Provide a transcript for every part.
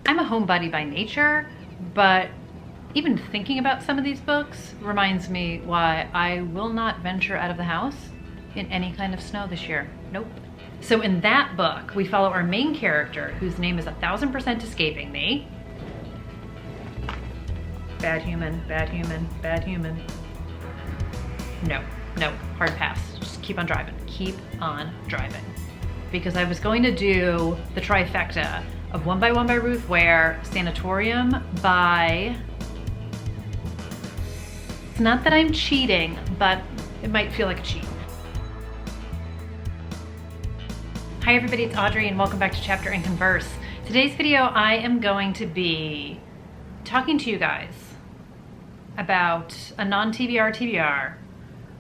I'm a homebody by nature, but even thinking about some of these books reminds me why I will not venture out of the house in any kind of snow this year. Nope. So in that book, we follow our main character, whose name is 1000% escaping me. Bad human, bad human, bad human. No, hard pass. Just keep on driving, keep on driving. Because I was going to do the trifecta of One by One by Ruth Ware, Sanatorium by, it's not that I'm cheating, but it might feel like a cheat. Hi everybody, it's Audrey and welcome back to Chapter and Converse. Today's video, I am going to be talking to you guys about a non-TBR TBR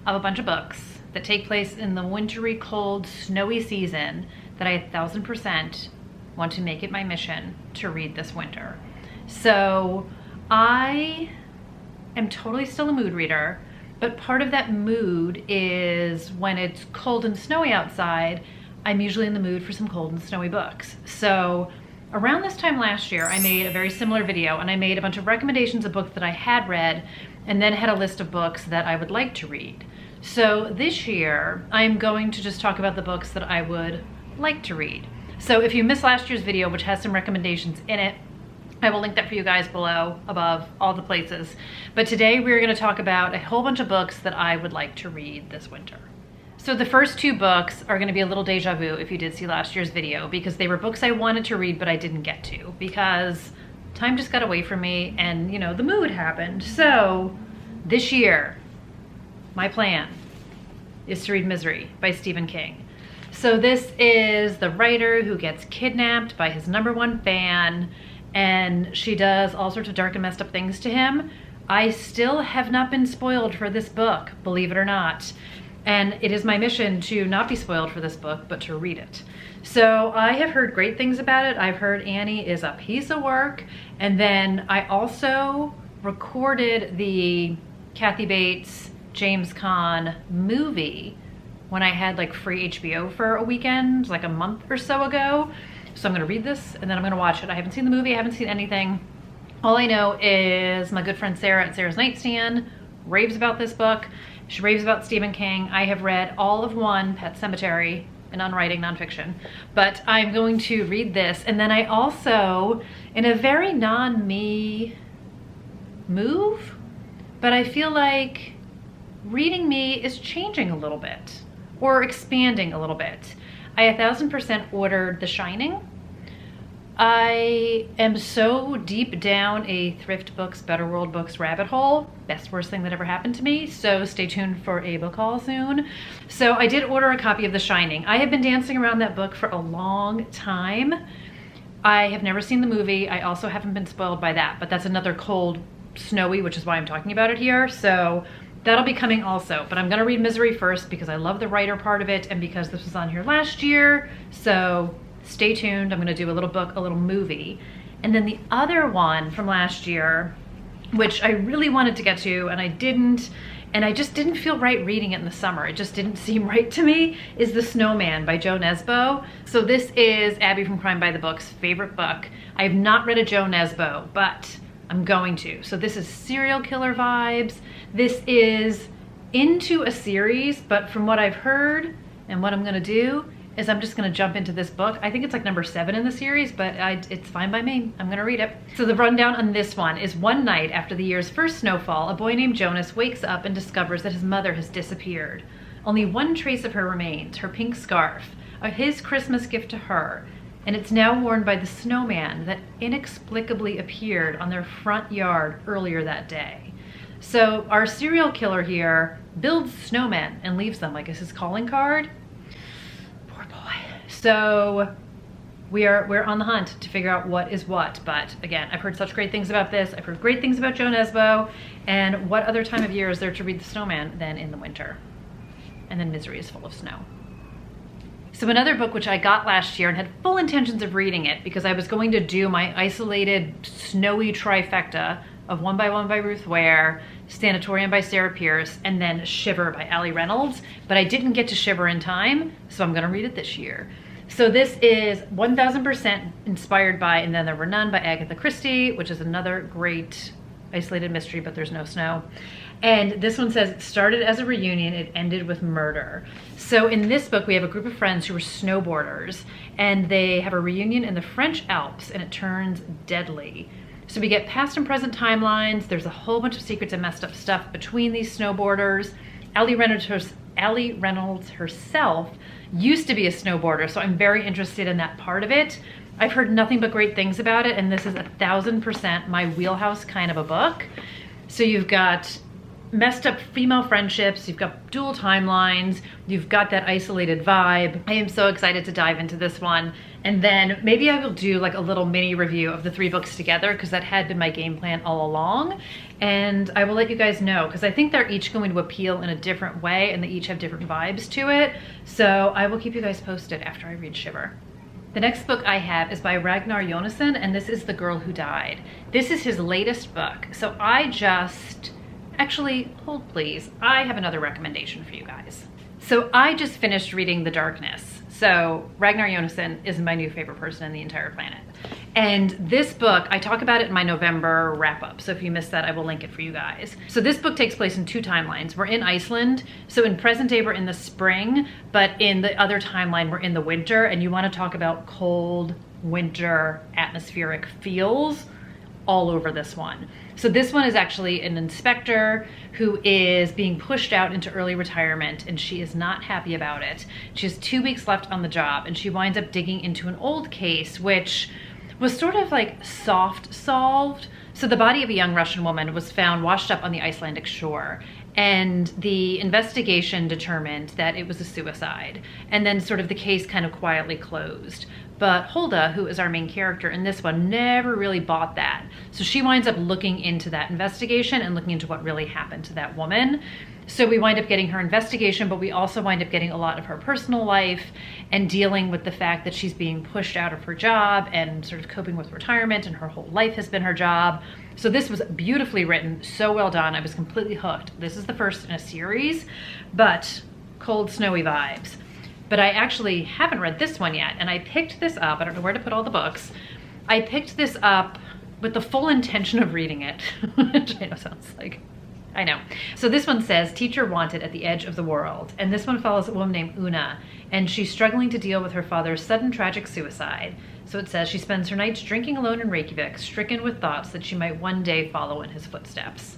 of a bunch of books that take place in the wintry, cold, snowy season that I 1000% want to make it my mission to read this winter. So I am totally still a mood reader, but part of that mood is when it's cold and snowy outside, I'm usually in the mood for some cold and snowy books. So around this time last year, I made a very similar video and I made a bunch of recommendations of books that I had read and then had a list of books that I would like to read. So this year, I'm going to just talk about the books that I would like to read. So if you missed last year's video, which has some recommendations in it, I will link that for you guys below, above, all the places. But today we're gonna talk about a whole bunch of books that I would like to read this winter. So the first two books are gonna be a little deja vu if you did see last year's video, because they were books I wanted to read but I didn't get to because time just got away from me and you know, the mood happened. So this year, my plan is to read Misery by Stephen King. So this is the writer who gets kidnapped by his #1 fan and she does all sorts of dark and messed up things to him. I still have not been spoiled for this book, believe it or not. And it is my mission to not be spoiled for this book, but to read it. So I have heard great things about it. I've heard Annie is a piece of work. And then I also recorded the Kathy Bates, James Caan movie when I had like free HBO for a weekend, like a month or so ago. So I'm gonna read this and then I'm gonna watch it. I haven't seen the movie, I haven't seen anything. All I know is my good friend Sarah at Sarah's Nightstand raves about this book. She raves about Stephen King. I have read all of one, Pet Sematary, and on writing nonfiction, but I'm going to read this. And then I also, in a very non-me move, but I feel like reading me is changing a little bit or expanding a little bit. I 1000% ordered The Shining. I am so deep down a thrift books, Better World Books rabbit hole. Best worst thing that ever happened to me. So stay tuned for a book haul soon. So I did order a copy of The Shining. I have been dancing around that book for a long time. I have never seen the movie. I also haven't been spoiled by that, but that's another cold, snowy, which is why I'm talking about it here. So that'll be coming also, but I'm gonna read Misery first because I love the writer part of it and because this was on here last year. So stay tuned, I'm gonna do a little book, a little movie. And then the other one from last year, which I really wanted to get to and I didn't, and I just didn't feel right reading it in the summer. It just didn't seem right to me, is The Snowman by Jo Nesbø. So this is Abby from Crime by the Book's favorite book. I have not read a Jo Nesbø, but I'm going to. So this is serial killer vibes. This is into a series, but from what I've heard and what I'm gonna do is I'm just gonna jump into this book. I think it's like number 7 in the series, but it's fine by me. I'm gonna read it. So the rundown on this one is one night after the year's first snowfall, a boy named Jonas wakes up and discovers that his mother has disappeared. Only one trace of her remains, her pink scarf, his Christmas gift to her, and it's now worn by the snowman that inexplicably appeared on their front yard earlier that day. So our serial killer here builds snowmen and leaves them like as his calling card. Poor boy. So we're on the hunt to figure out what is what. But again, I've heard such great things about this. I've heard great things about Jo Nesbø. And what other time of year is there to read The Snowman than in the winter? And then Misery is full of snow. So another book which I got last year and had full intentions of reading it because I was going to do my isolated snowy trifecta of One by One by Ruth Ware, Sanatorium by Sarah Pierce, and then Shiver by Ali Reynolds, but I didn't get to Shiver in time, so I'm gonna read it this year. So this is 1000% inspired by And Then There Were None by Agatha Christie, which is another great isolated mystery, but there's no snow. And this one says, it started as a reunion, it ended with murder. So in this book, we have a group of friends who are snowboarders, and they have a reunion in the French Alps, and it turns deadly. So we get past and present timelines. There's a whole bunch of secrets and messed up stuff between these snowboarders. Allie Reynolds herself used to be a snowboarder, so I'm very interested in that part of it. I've heard nothing but great things about it, and this is 1000% my wheelhouse kind of a book. So you've got messed up female friendships, you've got dual timelines, you've got that isolated vibe. I am so excited to dive into this one. And then maybe I will do like a little mini review of the 3 books together, because that had been my game plan all along. And I will let you guys know, because I think they're each going to appeal in a different way, and they each have different vibes to it. So I will keep you guys posted after I read Shiver. The next book I have is by Ragnar Jonasson, and this is The Girl Who Died. This is his latest book. So actually, hold please, I have another recommendation for you guys. So I just finished reading The Darkness. So Ragnar Jonasson is my new favorite person in the entire planet. And this book, I talk about it in my November wrap up. So if you missed that, I will link it for you guys. So this book takes place in 2 timelines. We're in Iceland. So in present day, we're in the spring, but in the other timeline, we're in the winter. And you want to talk about cold winter atmospheric feels all over this one. So this one is actually an inspector who is being pushed out into early retirement, and she is not happy about it. She has 2 weeks left on the job, and she winds up digging into an old case, which was sort of like soft solved. So the body of a young Russian woman was found washed up on the Icelandic shore, and the investigation determined that it was a suicide. And then sort of the case kind of quietly closed. But Hulda, who is our main character in this one, never really bought that. So she winds up looking into that investigation and looking into what really happened to that woman. So we wind up getting her investigation, but we also wind up getting a lot of her personal life and dealing with the fact that she's being pushed out of her job and sort of coping with retirement, and her whole life has been her job. So this was beautifully written, so well done. I was completely hooked. This is the first in a series, but cold, snowy vibes. But I actually haven't read this one yet, and I picked this up. I don't know where to put all the books. I picked this up with the full intention of reading it, which I know sounds like, I know. So this one says, Teacher Wanted at the Edge of the World. And this one follows a woman named Una, and she's struggling to deal with her father's sudden tragic suicide. So it says she spends her nights drinking alone in Reykjavik, stricken with thoughts that she might one day follow in his footsteps.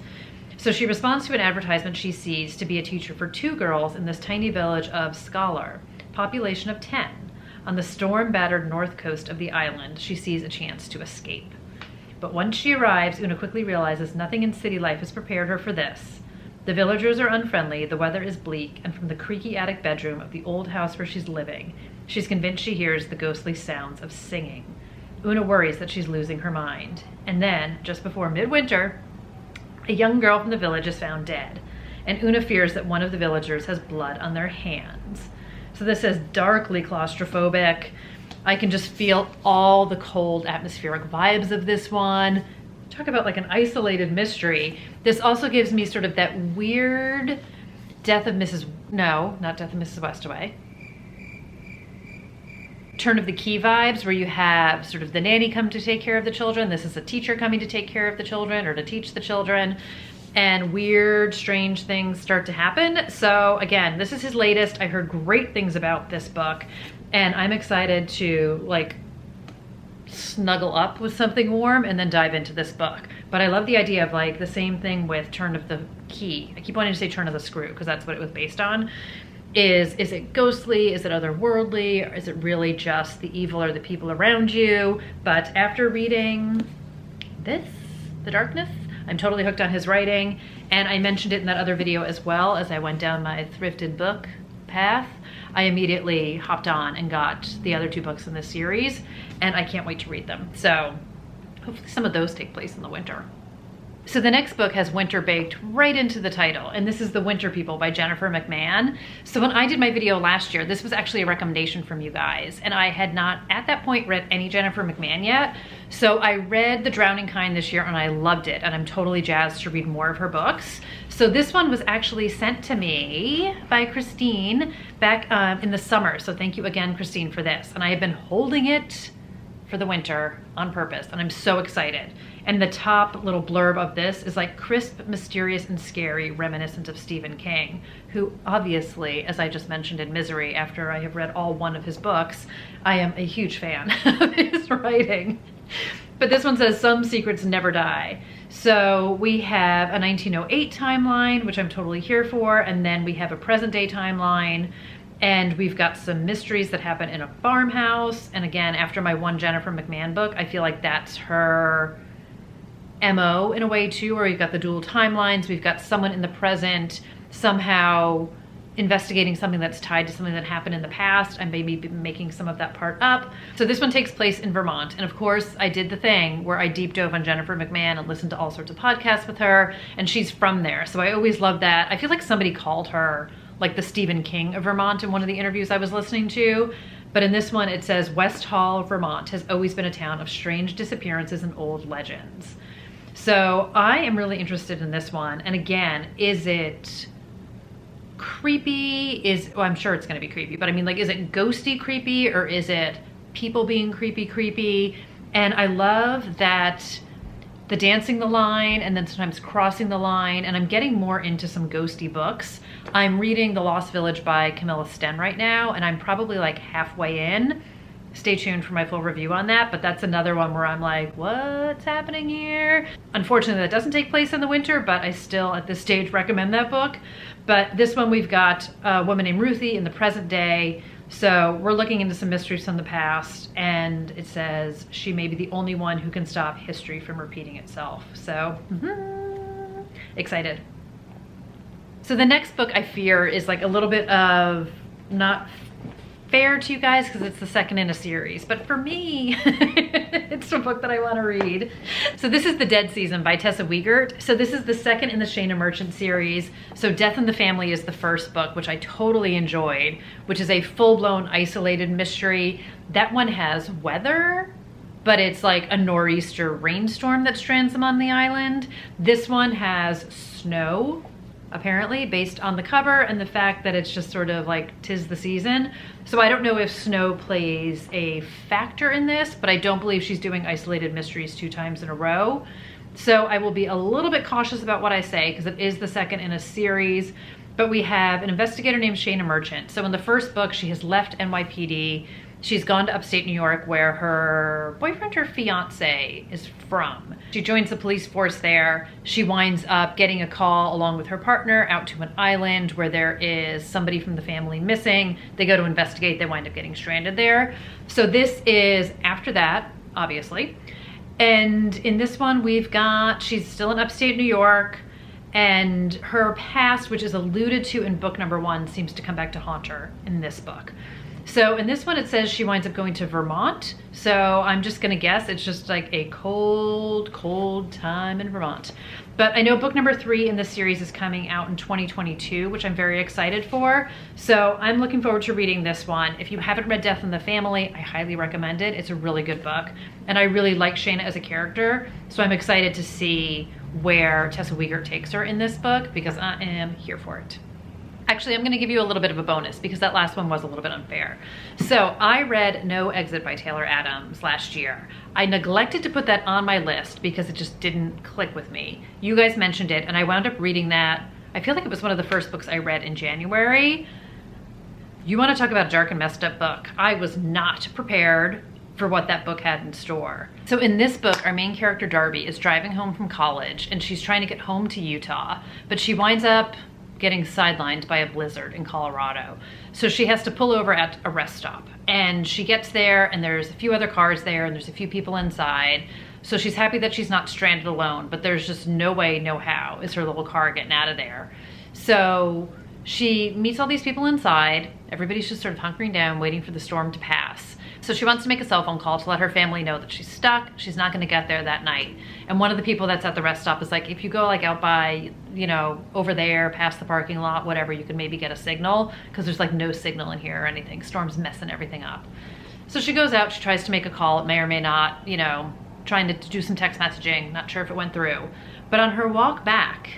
So she responds to an advertisement she sees to be a teacher for 2 girls in this tiny village of Skalar, population of 10. On the storm-battered north coast of the island, she sees a chance to escape. But once she arrives, Una quickly realizes nothing in city life has prepared her for this. The villagers are unfriendly, the weather is bleak, and from the creaky attic bedroom of the old house where she's living, she's convinced she hears the ghostly sounds of singing. Una worries that she's losing her mind. And then, just before midwinter, a young girl from the village is found dead, and Una fears that one of the villagers has blood on their hands. So this says darkly claustrophobic. I can just feel all the cold atmospheric vibes of this one. Talk about like an isolated mystery. This also gives me sort of that weird Death of Mrs. No, not Death of Mrs. Westaway. Turn of the Key vibes, where you have sort of the nanny come to take care of the children. This is a teacher coming to take care of the children or to teach the children. And weird, strange things start to happen. So again, this is his latest. I heard great things about this book, and I'm excited to like snuggle up with something warm and then dive into this book. But I love the idea of like the same thing with Turn of the Key. I keep wanting to say Turn of the Screw because that's what it was based on. Is it ghostly? Is it otherworldly? Or is it really just the evil or the people around you? But after reading this, The Darkness, I'm totally hooked on his writing, and I mentioned it in that other video as well. As I went down my thrifted book path, I immediately hopped on and got the other 2 books in this series, and I can't wait to read them. So hopefully some of those take place in the winter. So the next book has winter baked right into the title, and this is The Winter People by Jennifer McMahon. So when I did my video last year, this was actually a recommendation from you guys, and I had not at that point read any Jennifer McMahon yet. So I read The Drowning Kind this year and I loved it, and I'm totally jazzed to read more of her books. So this one was actually sent to me by Christine back in the summer. So thank you again, Christine, for this. And I have been holding it for the winter on purpose, and I'm so excited. And the top little blurb of this is like crisp, mysterious, and scary, reminiscent of Stephen King, who obviously, as I just mentioned in Misery, after I have read all one of his books, I am a huge fan of his writing. But this one says, some secrets never die. So we have a 1908 timeline, which I'm totally here for, and then we have a present day timeline, and we've got some mysteries that happen in a farmhouse. And again, after my one Jennifer McMahon book, I feel like that's her MO in a way too, where we've got the dual timelines, we've got someone in the present somehow investigating something that's tied to something that happened in the past. I may be making some of that part up. So this one takes place in Vermont. And of course I did the thing where I deep dove on Jennifer McMahon and listened to all sorts of podcasts with her, and she's from there. So I always love that. I feel like somebody called her like the Stephen King of Vermont in one of the interviews I was listening to. But in this one it says, West Hall, Vermont has always been a town of strange disappearances and old legends. So I am really interested in this one. And again, is it creepy? Well, I'm sure it's going to be creepy, but I mean, like, is it ghosty creepy, or is it people being creepy? And I love that the dancing the line and then sometimes crossing the line, and I'm getting more into some ghosty books. I'm reading The Lost Village by Camilla Sten right now, and I'm probably like halfway in. Stay tuned for my full review on that, but that's another one where I'm like, what's happening here? Unfortunately, that doesn't take place in the winter, but I still at this stage recommend that book. But this one, we've got a woman named Ruthie in the present day. So we're looking into some mysteries from the past, and it says she may be the only one who can stop history from repeating itself. So excited. So the next book, I fear, is like a little bit of not fair to you guys because it's the second in a series, but for me it's a book that I want to read. So this is The Dead Season by Tessa Wiegert. So this is the second in the Shana Merchant series. So Death in the Family is the first book, which I totally enjoyed, which is a full-blown isolated mystery. That one has weather, but it's like a nor'easter rainstorm that strands them on the island. This one has snow, apparently, based on the cover and the fact that it's just sort of like 'tis the season. So I don't know if snow plays a factor in this, but I don't believe she's doing isolated mysteries 2 times in a row. So I will be a little bit cautious about what I say because it is the second in a series. But we have an investigator named Shana Merchant. So in the first book, she has left NYPD. She's gone to upstate New York where her boyfriend or fiance is from. She joins the police force there. She winds up getting a call along with her partner out to an island where there is somebody from the family missing. They go to investigate, they wind up getting stranded there. So this is after that, obviously. And in this one she's still in upstate New York, and her past, which is alluded to in book number 1, seems to come back to haunt her in this book. So in this one, it says she winds up going to Vermont. So I'm just gonna guess it's just like a cold, cold time in Vermont. But I know book number 3 in this series is coming out in 2022, which I'm very excited for. So I'm looking forward to reading this one. If you haven't read Death in the Family, I highly recommend it. It's a really good book. And I really like Shana as a character. So I'm excited to see where Tessa Wiegert takes her in this book because I am here for it. Actually, I'm going to give you a little bit of a bonus because that last one was a little bit unfair. So I read No Exit by Taylor Adams last year. I neglected to put that on my list because it just didn't click with me. You guys mentioned it and I wound up reading that. I feel like it was one of the first books I read in January. You want to talk about a dark and messed up book. I was not prepared for what that book had in store. So in this book, our main character Darby is driving home from college and she's trying to get home to Utah, but she winds up getting sidelined by a blizzard in Colorado. So she has to pull over at a rest stop, and she gets there and there's a few other cars there and there's a few people inside. So she's happy that she's not stranded alone, but there's just no way, no how is her little car getting out of there. So she meets all these people inside. Everybody's just sort of hunkering down, waiting for the storm to pass. So she wants to make a cell phone call to let her family know that she's stuck. She's not gonna get there that night. And one of the people that's at the rest stop is like, if you go like out by, you know, over there, past the parking lot, whatever, you can maybe get a signal because there's like no signal in here or anything. Storm's messing everything up. So she goes out, she tries to make a call. It may or may not, you know, trying to do some text messaging. Not sure if it went through. But on her walk back,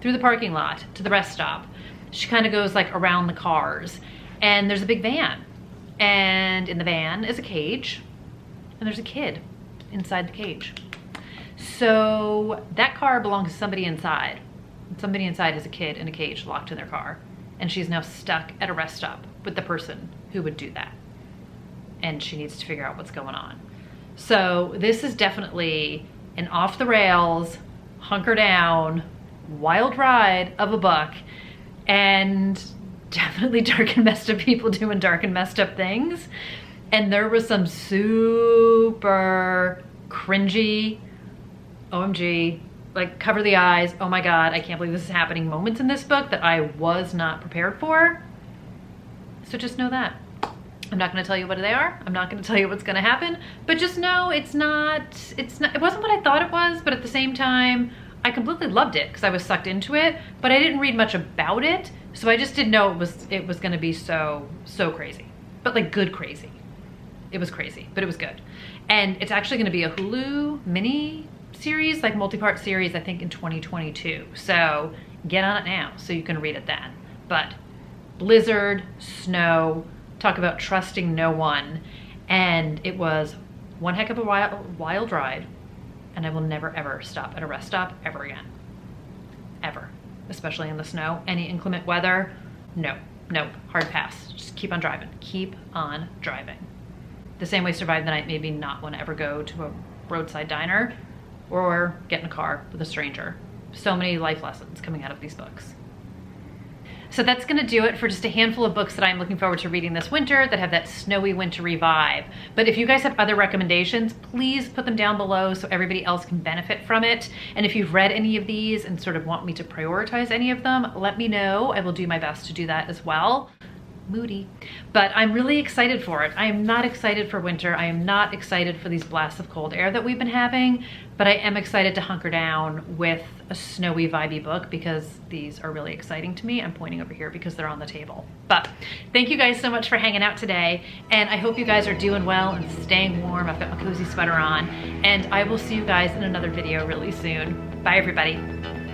through the parking lot to the rest stop. She kind of goes like around the cars, and there's a big van, and in the van is a cage, and there's a kid inside the cage. So that car belongs to somebody inside. Somebody inside is a kid in a cage locked in their car, and she's now stuck at a rest stop with the person who would do that, and she needs to figure out what's going on. So this is definitely an off the rails, hunker down, wild ride of a book, and definitely dark and messed up people doing dark and messed up things. And there was some super cringy, OMG, like cover the eyes, oh my God, I can't believe this is happening moments in this book that I was not prepared for. So just know that. I'm not gonna tell you what they are. I'm not gonna tell you what's gonna happen, but just know it wasn't what I thought it was, but at the same time, I completely loved it because I was sucked into it, but I didn't read much about it. So I just didn't know it was gonna be so crazy, but like good crazy. It was crazy, but it was good. And it's actually gonna be a Hulu mini series, like multi-part series, I think in 2022. So get on it now so you can read it then. But blizzard, snow, talk about trusting no one. And it was one heck of a wild ride. And I will never ever stop at a rest stop ever again. Ever. Especially in the snow. Any inclement weather, no, hard pass. Just keep on driving. Keep on driving. The same way Survive the Night made me not want to ever go to a roadside diner or get in a car with a stranger. So many life lessons coming out of these books. So that's gonna do it for just a handful of books that I'm looking forward to reading this winter that have that snowy wintry vibe. But if you guys have other recommendations, please put them down below so everybody else can benefit from it. And if you've read any of these and sort of want me to prioritize any of them, let me know. I will do my best to do that as well. Moody. But I'm really excited for it. I am not excited for winter. I am not excited for these blasts of cold air that we've been having, but I am excited to hunker down with a snowy, vibey book because these are really exciting to me. I'm pointing over here because they're on the table. But thank you guys so much for hanging out today, and I hope you guys are doing well and staying warm. I've got my cozy sweater on, and I will see you guys in another video really soon. Bye, everybody.